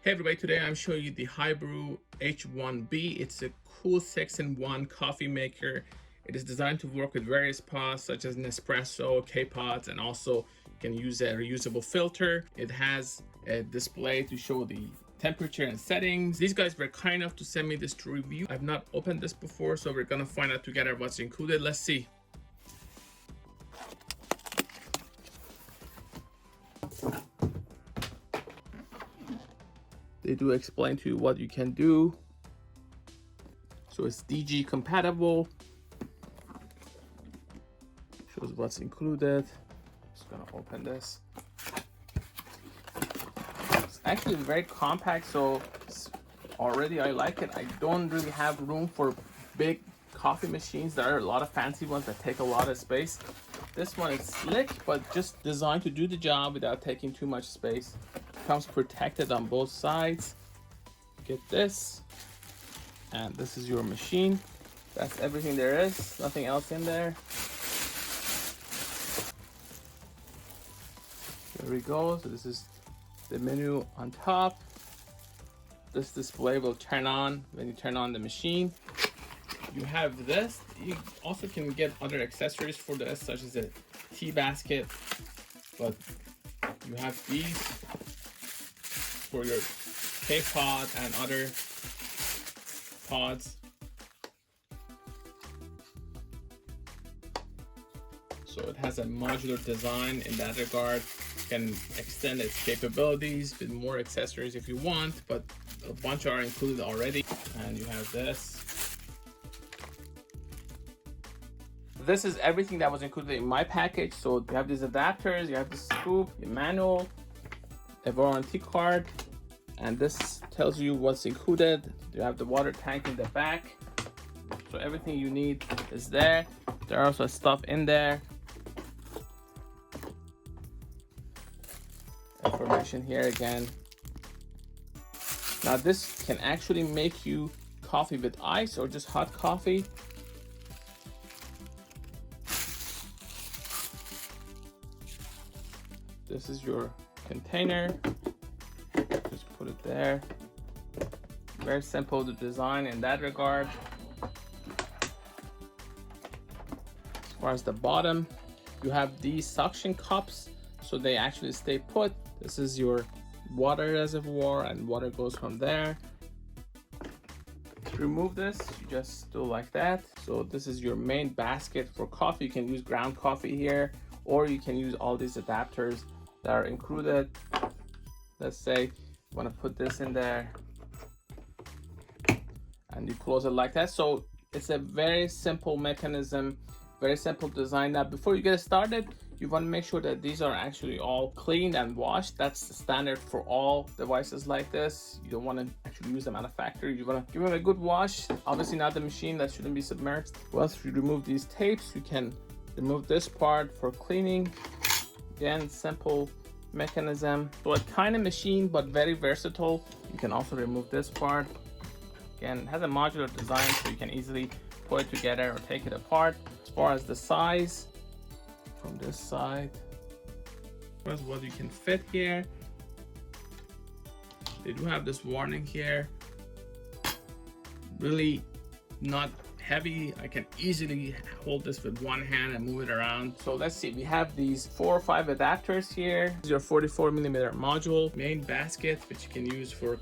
Hey everybody, today I'm showing you the HiBREW H1B. It's a cool 6-in-1 coffee maker. It is designed to work with various pods such as Nespresso, K-pods, and also you can use a reusable filter. It has a display to show the temperature and settings. These guys were kind enough to send me this to review. I've not opened this before, so we're gonna find out together what's included. Let's see. They do explain to you what you can do. So it's DG compatible. Shows what's included. Just gonna open this. It's actually very compact, so already I like it. I don't really have room for big coffee machines. There are a lot of fancy ones that take a lot of space. This one is slick, but just designed to do the job without taking too much space. Comes protected on both sides. Get this, and this is your machine. That's everything there is, nothing else in there. There we go. So this is the menu on top. This display will turn on when you turn on the machine. You have this. You also can get other accessories for this, such as a tea basket, but you have these for your K-pod and other pods. So it has a modular design in that regard. You can extend its capabilities with more accessories if you want, but a bunch are included already. And you have this. This is everything that was included in my package. So you have these adapters, you have the scoop, your manual, a warranty card, and this tells you what's included. You have the water tank in the back, so everything you need is there. There are also stuff in there. Information here again. Now this can actually make you coffee with ice or just hot coffee. This is your container. Just put it there. Very simple to design in that regard. As far as the bottom, you have these suction cups, so they actually stay put. This is your water reservoir, and water goes from there. To remove this, you just do like that. So this is your main basket for coffee. You can use ground coffee here, or you can use all these adapters that are included. Let's say you want to put this in there and you close it like that. So it's a very simple mechanism, very simple design. Now before you get started, you want to make sure that these are actually all cleaned and washed. That's the standard for all devices like this. You don't want to actually use them out of factory. You want to give them a good wash. Obviously not the machine, that shouldn't be submerged. Once you remove these tapes, you can remove this part for cleaning. Again, simple mechanism. So a kind of machine, but very versatile. You can also remove this part. Again, it has a modular design, so you can easily put it together or take it apart. As far as the size, from this side, here's what you can fit here. They do have this warning here. Really not heavy. I can easily hold this with one hand and move it around. So let's see, we have these 4 or 5 adapters here. This is your 44mm module, main basket, which you can use for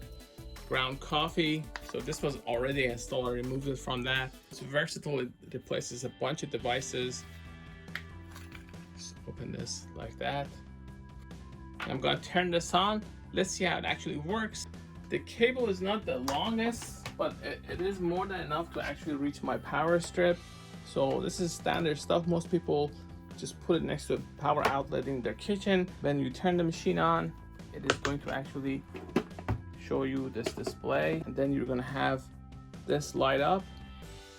ground coffee. So this was already installed. I removed it from that. It's versatile. It replaces a bunch of devices. Just open this like that. I'm gonna turn this on. Let's see how it actually works. The cable is not the longest, but it is more than enough to actually reach my power strip. So this is standard stuff. Most people just put it next to a power outlet in their kitchen. When you turn the machine on, it is going to actually show you this display, and then you're gonna have this light up.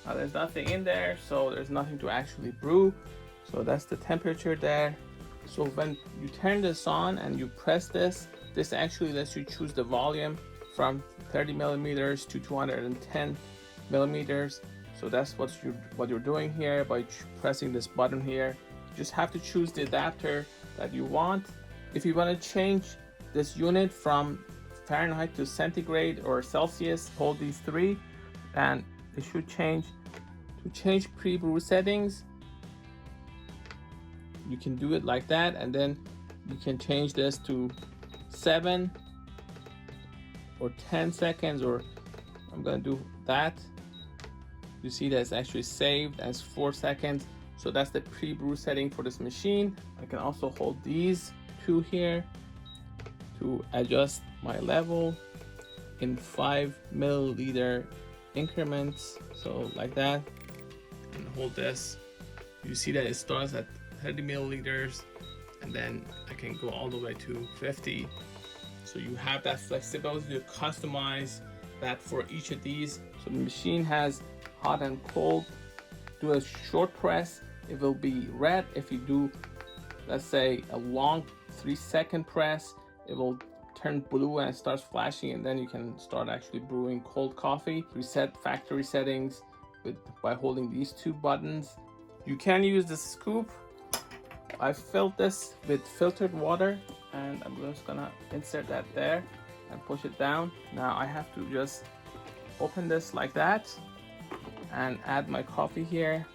Now there's nothing in there, so there's nothing to actually brew. So that's the temperature there. So when you turn this on and you press this, this actually lets you choose the volume from 30mm to 210mm. So that's what you're doing here by pressing this button here. You just have to choose the adapter that you want. If you want to change this unit from Fahrenheit to centigrade or Celsius. Hold these three and it should change. To change pre-brew settings, you can do it like that, and then you can change this to 7 or 10 seconds, or I'm gonna do that. You see that it's actually saved as 4 seconds. So that's the pre-brew setting for this machine. I can also hold these two here to adjust my level in 5 milliliter increments. So like that, and hold this. You see that it starts at 30 milliliters, and then I can go all the way to 50. So you have that flexibility to customize that for each of these. So the machine has hot and cold. Do a short press, it will be red. If you do, let's say, a long 3-second press, it will turn blue and it starts flashing, and then you can start actually brewing cold coffee. Reset factory settings by holding these two buttons. You can use the scoop. I filled this with filtered water, and I'm just gonna insert that there and push it down. Now I have to just open this like that and add my coffee here.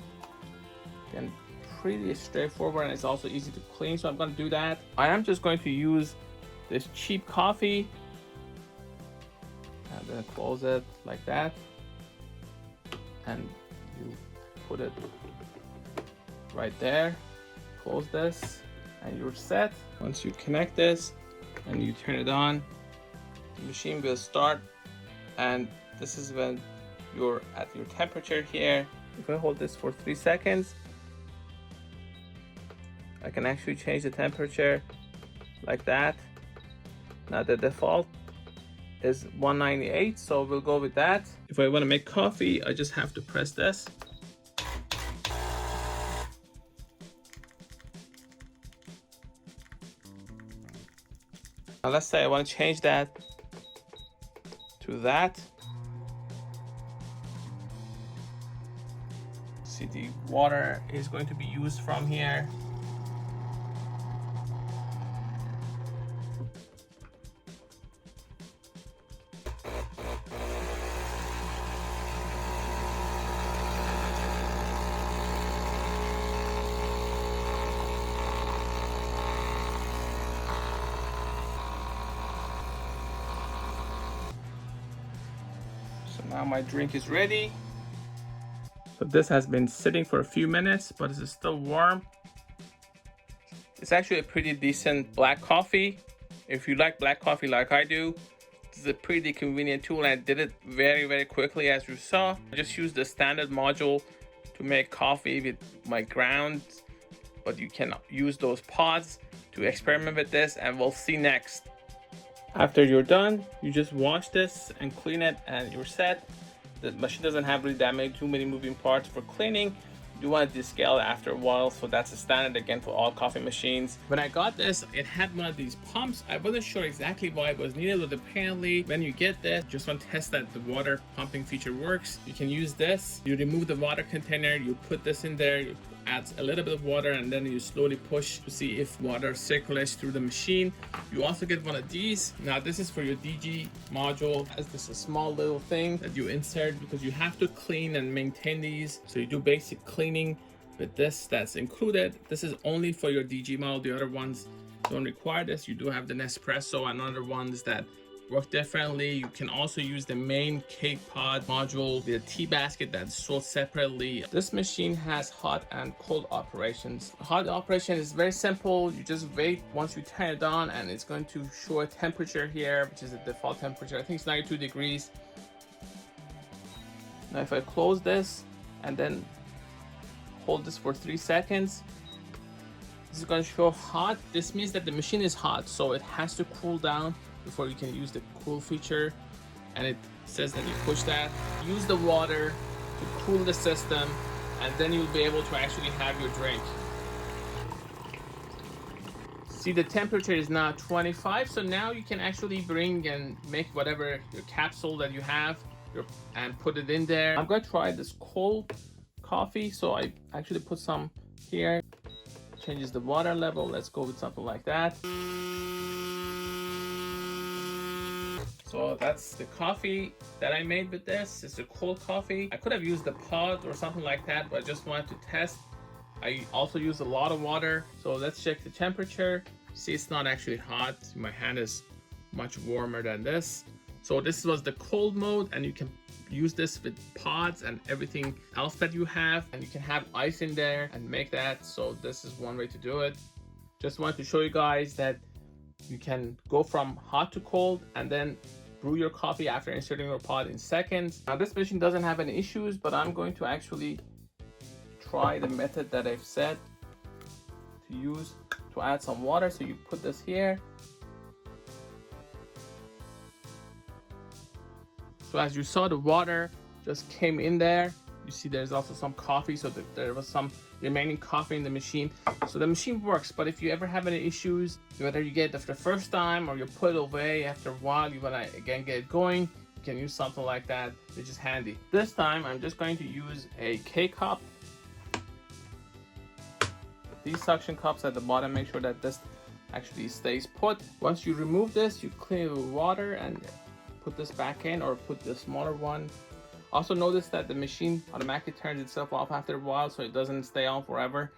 Again, pretty straightforward, and it's also easy to clean, so I'm gonna do that. I am just going to use this cheap coffee, and then close it like that, and you put it right there. Close this and you're set. Once you connect this and you turn it on, the machine will start, and this is when you're at your temperature here. If I hold this for 3 seconds, I can actually change the temperature like that. Now the default is 198, so we'll go with that. If I want to make coffee, I just have to press this. Now let's say I want to change that to that. See, the water is going to be used from here. Now my drink is ready. So this has been sitting for a few minutes, but it's still warm. It's actually a pretty decent black coffee. If you like black coffee like I do, this is a pretty convenient tool, and I did it very, very quickly, as you saw. I just used the standard module to make coffee with my grounds, but you can use those pods to experiment with this, and we'll see next. After you're done, you just wash this and clean it, and you're set. The machine doesn't have really that too many moving parts for cleaning. You want to descale it after a while, so that's a standard again for all coffee machines. When I got this, it had one of these pumps. I wasn't sure exactly why it was needed, but apparently when you get this, just want to test that the water pumping feature works. You can use this. You remove the water container, you put this in there, you add a little bit of water, and then you slowly push to see if water circulates through the machine. You also get one of these. Now this is for your DG module. As this is a small little thing that you insert because you have to clean and maintain these. So you do basic cleaning with this, that's included. This is only for your DG model. The other ones don't require this. You do have the Nespresso and other ones that work differently. You can also use the main cake pod module, the tea basket that's sold separately. This machine has hot and cold operations. Hot operation is very simple. You just wait once you turn it on, and it's going to show a temperature here, which is the default temperature. I think it's 92 degrees. Now if I close this and then hold this for 3 seconds, this is going to show hot. This means that the machine is hot, so it has to cool down before you can use the cool feature. And it says that you push that, use the water to cool the system, and then you'll be able to actually have your drink. See, the temperature is now 25, so now you can actually bring and make whatever your capsule that you have and put it in there. I'm going to try this cold coffee, so I actually put some here. Changes the water level. Let's go with something like that. So that's the coffee that I made with this. It's a cold coffee. I could have used the pod or something like that, but I just wanted to test. I also used a lot of water. So let's check the temperature. See, it's not actually hot. My hand is much warmer than this. So this was the cold mode, and you can use this with pods and everything else that you have, and you can have ice in there and make that. So this is one way to do it. Just wanted to show you guys that you can go from hot to cold and then brew your coffee after inserting your pod in seconds. Now this machine doesn't have any issues, but I'm going to actually try the method that I've said to use to add some water. So you put this here. So as you saw, the water just came in there. You see there's also some coffee, so there was some remaining coffee in the machine. So the machine works, but if you ever have any issues, whether you get it the first time or you put it away after a while, you wanna again get it going, you can use something like that, which is handy. This time I'm just going to use a K-cup. These suction cups at the bottom, make sure that this actually stays put. Once you remove this, you clean it with water and put this back in, or put the smaller one. Also notice that the machine automatically turns itself off after a while, so it doesn't stay on forever.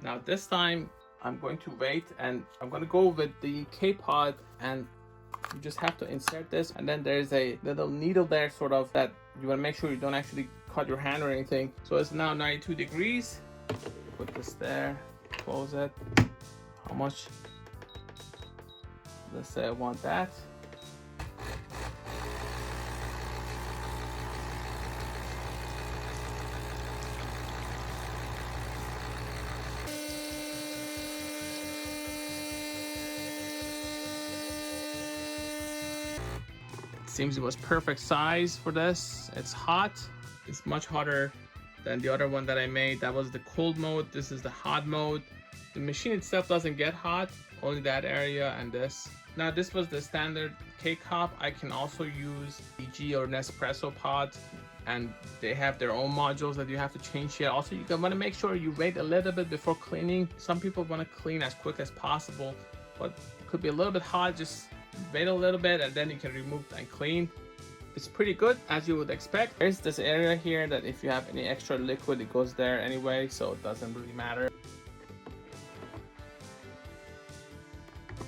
Now this time I'm going to wait, and I'm going to go with the K-pod, and you just have to insert this, and then there's a little needle there sort of that you want to make sure you don't actually cut your hand or anything. So it's now 92 degrees. Put this there, close it. How much? Let's say I want that. Seems it was perfect size for this. It's hot. It's much hotter than the other one that I made. That was the cold mode. This is the hot mode. The machine itself doesn't get hot, only that area and this. Now this was the standard K-cup. I can also use DG or Nespresso pods, and they have their own modules that you have to change here. Also, you want to make sure you wait a little bit before cleaning. Some people want to clean as quick as possible, but it could be a little bit hot. Just wait a little bit and then you can remove and clean. It's pretty good, as you would expect. There's this area here that if you have any extra liquid, it goes there anyway, so it doesn't really matter.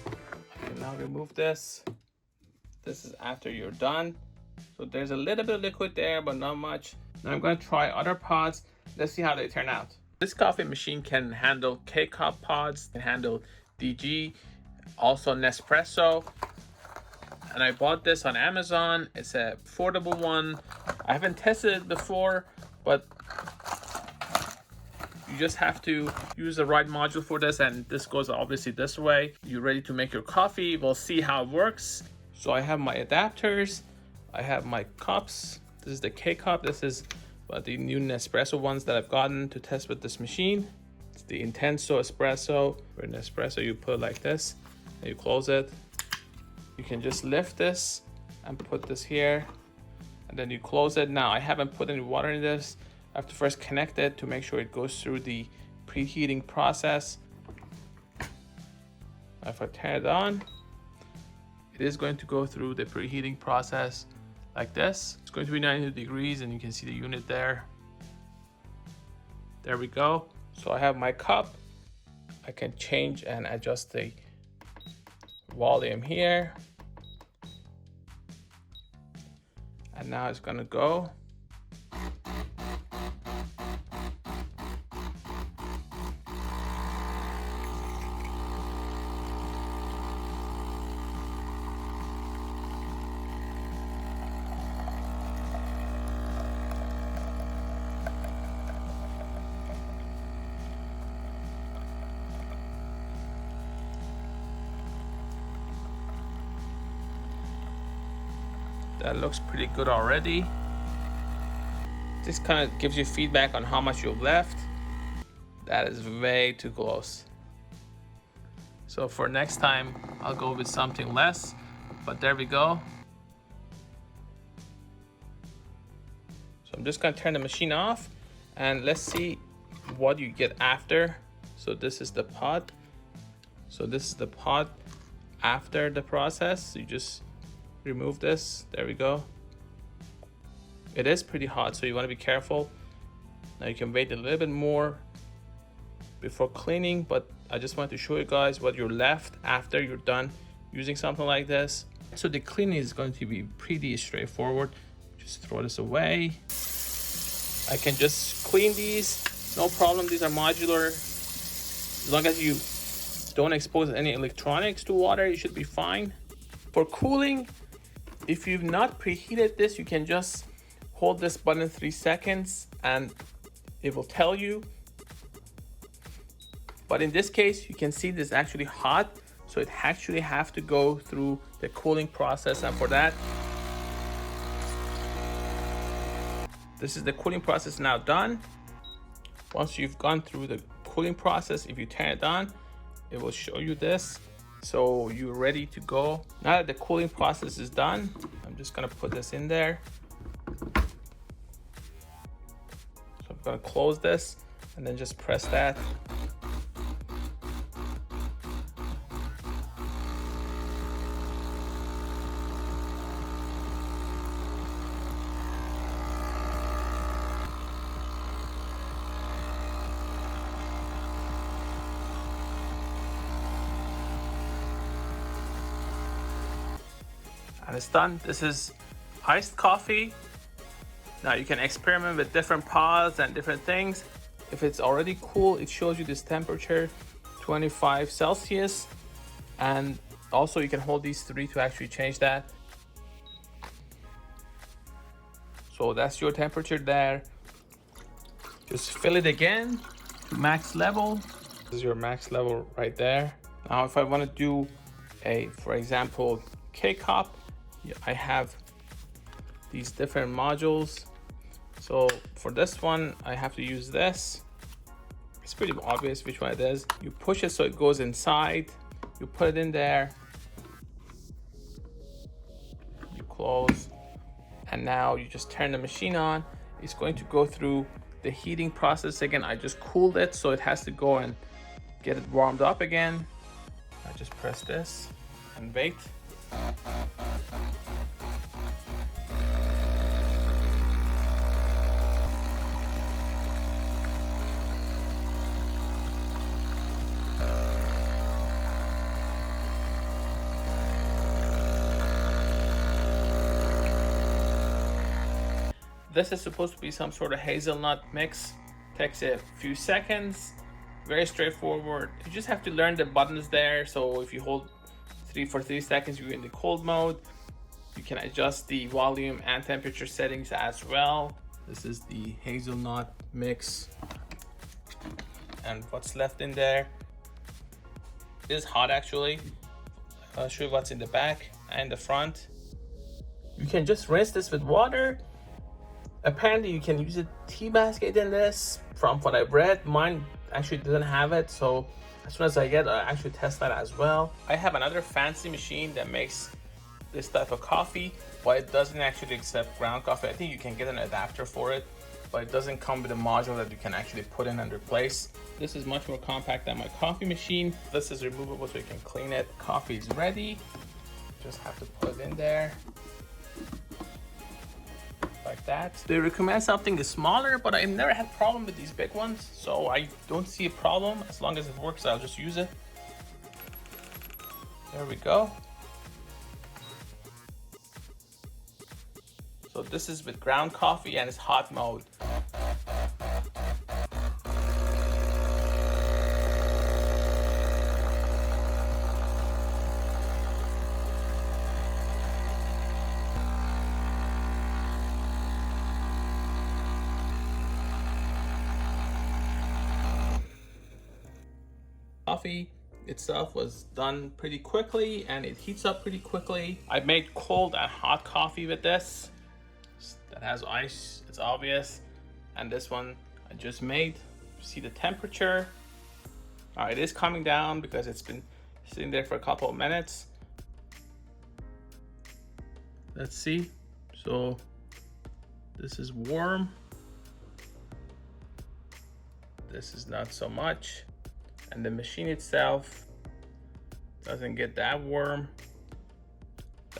I can now remove this. This is after you're done. So there's a little bit of liquid there, but not much. Now I'm going to try other pods. Let's see how they turn out. This coffee machine can handle K-cup pods, can handle DG, also Nespresso. And I bought this on Amazon. It's a affordable one. I haven't tested it before, but you just have to use the right module for this, and this goes obviously this way. You're ready to make your coffee. We'll see how it works. So I have my adapters. I have my cups. This is the K-cup. This is the new Nespresso ones that I've gotten to test with this machine. It's the Intenso Espresso. For an espresso, you put it like this, and you close it. You can just lift this and put this here, and then you close it. Now I haven't put any water in this. I have to first connect it to make sure it goes through the preheating process. If I turn it on, it is going to go through the preheating process like this. It's going to be 90 degrees, and you can see the unit there. There we go. So I have my cup. I can change and adjust the volume here, and now it's gonna go. That looks pretty good already. This kind of gives you feedback on how much you've left. That is way too close. So for next time, I'll go with something less, but there we go. So I'm just gonna turn the machine off, and let's see what you get after. So this is the pod. So this is the pod after the process. You just remove this. There we go. It is pretty hot, so you want to be careful. Now you can wait a little bit more before cleaning, but I just wanted to show you guys what you're left after you're done using something like this. So the cleaning is going to be pretty straightforward. Just throw this away. I can just clean these, no problem. These are modular. As long as you don't expose any electronics to water, you should be fine. For cooling, if you've not preheated this, you can just hold this button 3 seconds and it will tell you. But in this case, you can see this is actually hot, so it actually have to go through the cooling process. And for that, this is the cooling process now done. Once you've gone through the cooling process, if you turn it on, it will show you this. So you're ready to go. Now that the cooling process is done, I'm just gonna put this in there. So I'm gonna close this and then just press that. And it's done. This is iced coffee. Now you can experiment with different pods and different things. If it's already cool, it shows you this temperature, 25 Celsius. And also you can hold these 3 to actually change that. So that's your temperature there. Just fill it again to max level. This is your max level right there. Now if I want to do for example, K-cup, I have these different modules. So for this one, I have to use this. It's pretty obvious which one it is. You push it so it goes inside. You put it in there. You close. And now you just turn the machine on. It's going to go through the heating process again. I just cooled it, so it has to go and get it warmed up again. I just press this and wait. This is supposed to be some sort of hazelnut mix. Takes a few seconds. Very straightforward. You just have to learn the buttons there. So if you hold for 3 seconds, you're in the cold mode. You can adjust the volume and temperature settings as well. This is the hazelnut mix. And what's left in there is hot actually. I'll show you what's in the back and the front. You can just rinse this with water. Apparently you can use a tea basket in this. From what I've read, mine actually doesn't have it, so as soon as I get it, I'll actually test that as well. I have another fancy machine that makes this type of coffee, but it doesn't actually accept ground coffee. I think you can get an adapter for it, but it doesn't come with a module that you can actually put in and replace. This is much more compact than my coffee machine. This is removable so you can clean it. Coffee is ready. Just have to put it in there. Like that. They recommend something smaller, but I've never had problem with these big ones, so I don't see a problem. As long as it works, I'll just use it. There we go. So this is with ground coffee and it's hot mode. Coffee itself was done pretty quickly and it heats up pretty quickly. I made cold and hot coffee with this. That has ice, it's obvious. And this one I just made. See the temperature. It is coming down because it's been sitting there for a couple of minutes. Let's see. So this is warm. This is not so much. And the machine itself doesn't get that warm.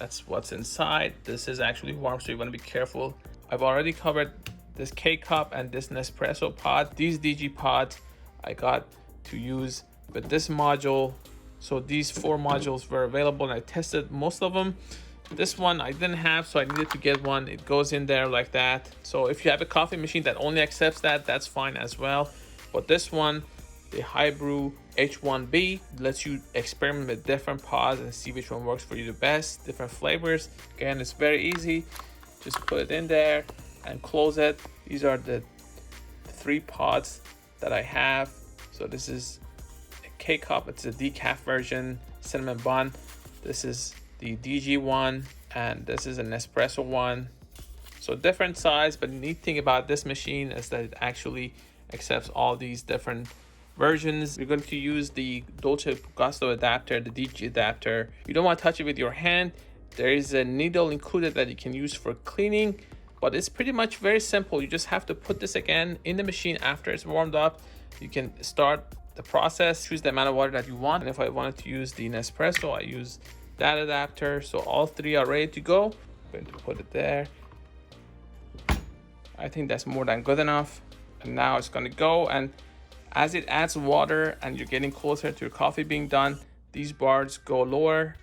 That's what's inside. This is actually warm, so you want to be careful. I've already covered this K-cup and this Nespresso pod. These DG pods I got to use with this module. So these 4 modules were available and I tested most of them. This one I didn't have, so I needed to get one. It goes in there like that. So if you have a coffee machine that only accepts that, that's fine as well. But this one, the HiBREW H1B, lets you experiment with different pods and see which one works for you the best, different flavors. Again, it's very easy. Just put it in there and close it. These are the 3 pods that I have. So this is a K-cup, it's a decaf version, cinnamon bun. This is the DG one, and this is an Nespresso one. So different size, but the neat thing about this machine is that it actually accepts all these different versions. We're going to use the Dolce Gusto adapter, the DG adapter. You don't want to touch it with your hand. There is a needle included that you can use for cleaning, but it's pretty much very simple. You just have to put this again in the machine after it's warmed up. You can start the process, choose the amount of water that you want. And if I wanted to use the Nespresso, I use that adapter. So all 3 are ready to go. I'm going to put it there. I think that's more than good enough. And now it's going to go, and as it adds water and you're getting closer to your coffee being done, these bars go lower.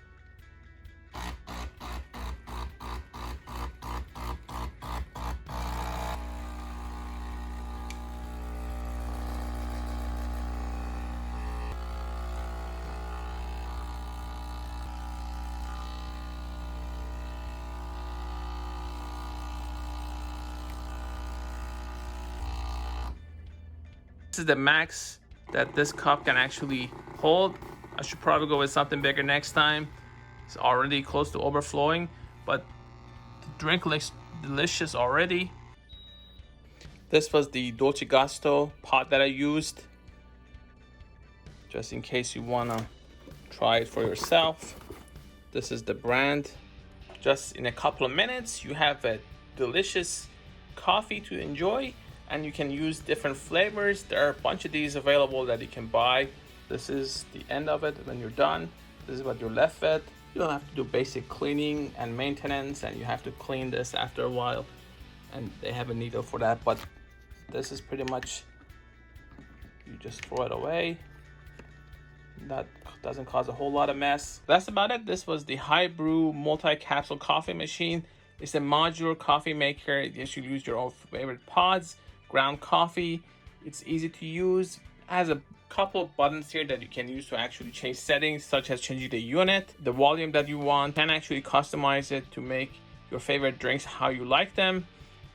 This is the max that this cup can actually hold. I should probably go with something bigger next time. It's already close to overflowing, but the drink looks delicious already. This was the Dolce Gusto pot that I used, just in case you wanna try it for yourself. This is the brand. Just in a couple of minutes, you have a delicious coffee to enjoy. And you can use different flavors. There are a bunch of these available that you can buy. This is the end of it. When you're done, this is what you're left with. You don't have to do basic cleaning and maintenance, and you have to clean this after a while, and they have a needle for that. But this is pretty much, you just throw it away. That doesn't cause a whole lot of mess. That's about it. This was the HiBREW multi-capsule coffee machine. It's a modular coffee maker. You should use your own favorite pods. Ground coffee. It's easy to use. It has a couple of buttons here that you can use to actually change settings, such as changing the unit, the volume that you want. You can actually customize it to make your favorite drinks how you like them.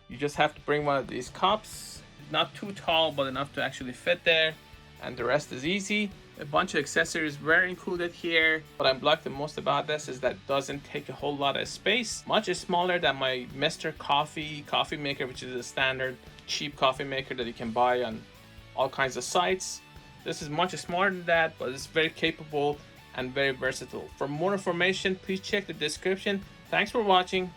You just have to bring one of these cups, not too tall but enough to actually fit there, and the rest is easy. A bunch of accessories were included here. What I like the most about this is that it doesn't take a whole lot of space. Much smaller than my Mr. Coffee Maker, which is a standard cheap coffee maker that you can buy on all kinds of sites. This is much smaller than that, but it's very capable and very versatile. For more information, please check the description. Thanks for watching.